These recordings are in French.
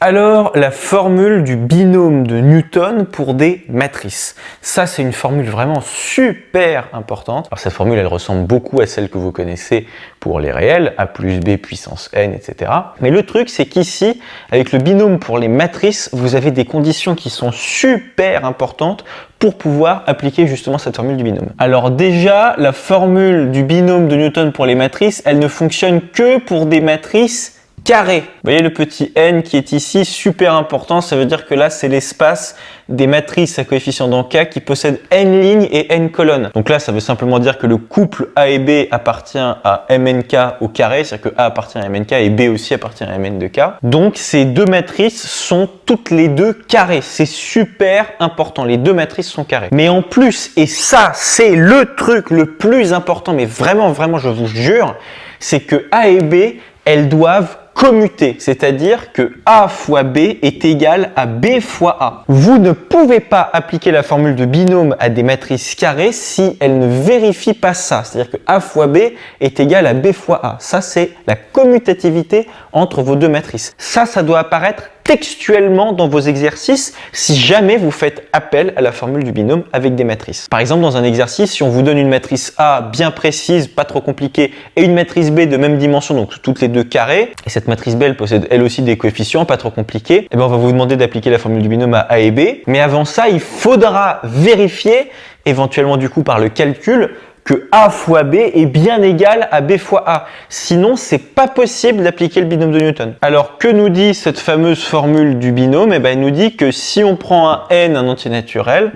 Alors, la formule du binôme de Newton pour des matrices. Ça, c'est une formule vraiment super importante. Alors, cette formule, elle ressemble beaucoup à celle que vous connaissez pour les réels, a plus b puissance n, etc. Mais le truc, c'est qu'ici, avec le binôme pour les matrices, vous avez des conditions qui sont super importantes pour pouvoir appliquer justement cette formule du binôme. Alors déjà, la formule du binôme de Newton pour les matrices, elle ne fonctionne que pour des matrices carré. Vous voyez le petit n qui est ici, super important, ça veut dire que là c'est l'espace des matrices à coefficient dans K qui possèdent n lignes et n colonnes. Donc là ça veut simplement dire que le couple A et B appartient à MNK au carré, c'est-à-dire que A appartient à MNK et B aussi appartient à Mn de K. Donc ces deux matrices sont toutes les deux carrées, c'est super important, les deux matrices sont carrées. Mais en plus, et ça c'est le truc le plus important, mais vraiment je vous jure, c'est que A et B, elles doivent commuter, c'est-à-dire que A fois B est égal à B fois A. Vous ne pouvez pas appliquer la formule de binôme à des matrices carrées si elle ne vérifie pas ça, c'est-à-dire que A fois B est égal à B fois A. Ça, c'est la commutativité entre vos deux matrices. Ça doit apparaître textuellement dans vos exercices si jamais vous faites appel à la formule du binôme avec des matrices. Par exemple, dans un exercice, si on vous donne une matrice A bien précise, pas trop compliquée, et une matrice B de même dimension, donc toutes les deux carrées, et cette matrice B, elle possède elle aussi des coefficients, pas trop compliqués, et bien on va vous demander d'appliquer la formule du binôme à A et B, mais avant ça, il faudra vérifier, éventuellement du coup par le calcul, que A fois B est bien égal à B fois A. Sinon, c'est pas possible d'appliquer le binôme de Newton. Alors, que nous dit cette fameuse formule du binôme? Elle nous dit que si on prend un n, un entier naturel,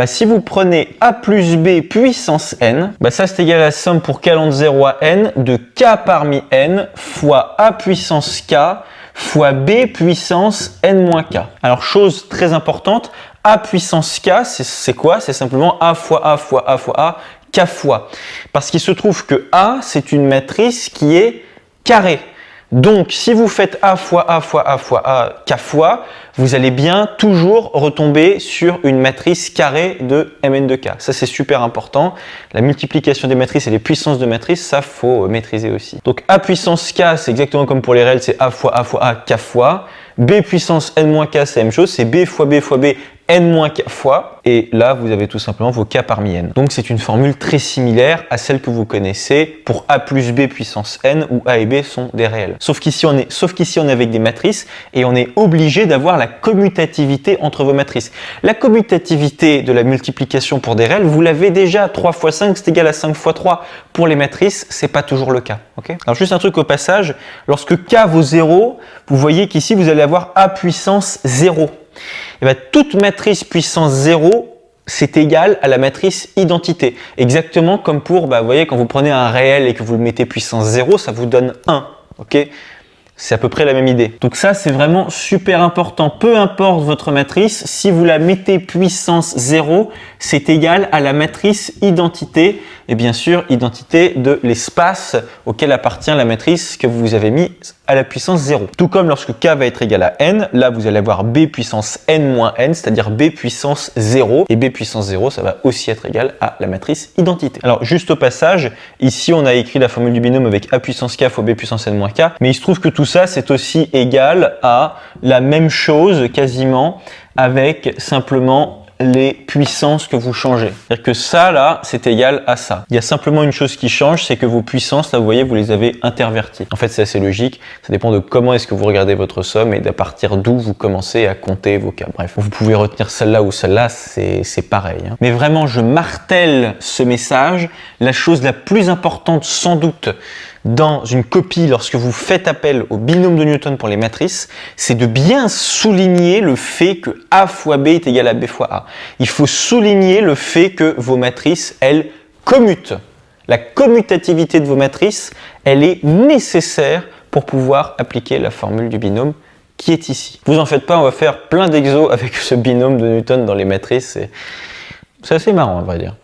si vous prenez A plus B puissance n, ça c'est égal à la somme pour k allant de 0 à n de k parmi n fois A puissance k fois B puissance n moins k. Alors, chose très importante, A puissance k, c'est quoi? C'est simplement A fois A fois A fois A, K fois. Parce qu'il se trouve que A, c'est une matrice qui est carrée. Donc, si vous faites A fois A fois A fois A, K fois, vous allez bien toujours retomber sur une matrice carrée de Mn de K. Ça, c'est super important. La multiplication des matrices et les puissances de matrices, ça, faut maîtriser aussi. Donc, A puissance K, c'est exactement comme pour les réels, c'est A fois A, K fois. B puissance N moins K, c'est la même chose, c'est B fois B fois B, N moins K fois. Et là, vous avez tout simplement vos K parmi N. Donc, c'est une formule très similaire à celle que vous connaissez pour A plus B puissance N, où A et B sont des réels. Sauf qu'ici, on est avec des matrices et on est obligé d'avoir la commutativité entre vos matrices. La commutativité de la multiplication pour des réels, vous l'avez déjà. 3 fois 5, c'est égal à 5 fois 3. Pour les matrices, c'est pas toujours le cas. Okay. Alors, juste un truc au passage, lorsque K vaut 0, vous voyez qu'ici, vous allez avoir A puissance 0. Et toute matrice puissance 0, c'est égal à la matrice identité. Exactement comme pour, vous voyez, quand vous prenez un réel et que vous le mettez puissance 0, ça vous donne 1. Okay. C'est à peu près la même idée. Donc ça, c'est vraiment super important. Peu importe votre matrice, si vous la mettez puissance 0, c'est égal à la matrice identité. Et bien sûr, identité de l'espace auquel appartient la matrice que vous avez mis à la puissance 0. Tout comme lorsque k va être égal à n, là vous allez avoir b puissance n moins n, c'est-à-dire b puissance 0. Et b puissance 0, ça va aussi être égal à la matrice identité. Alors juste au passage, ici on a écrit la formule du binôme avec a puissance k fois b puissance n moins k, mais il se trouve que tout ça c'est aussi égal à la même chose quasiment, avec simplement les puissances que vous changez. C'est-à-dire que ça, là, c'est égal à ça. Il y a simplement une chose qui change, c'est que vos puissances, là, vous voyez, vous les avez interverties. En fait, c'est assez logique. Ça dépend de comment est-ce que vous regardez votre somme et d'à partir d'où vous commencez à compter vos cas. Bref, vous pouvez retenir celle-là ou celle-là, c'est pareil. Hein. Mais vraiment, je martèle ce message. La chose la plus importante, sans doute, dans une copie, lorsque vous faites appel au binôme de Newton pour les matrices, c'est de bien souligner le fait que A fois B est égal à B fois A. Il faut souligner le fait que vos matrices, elles, commutent. La commutativité de vos matrices, elle est nécessaire pour pouvoir appliquer la formule du binôme qui est ici. Vous en faites pas, on va faire plein d'exos avec ce binôme de Newton dans les matrices. C'est assez marrant, à vrai dire.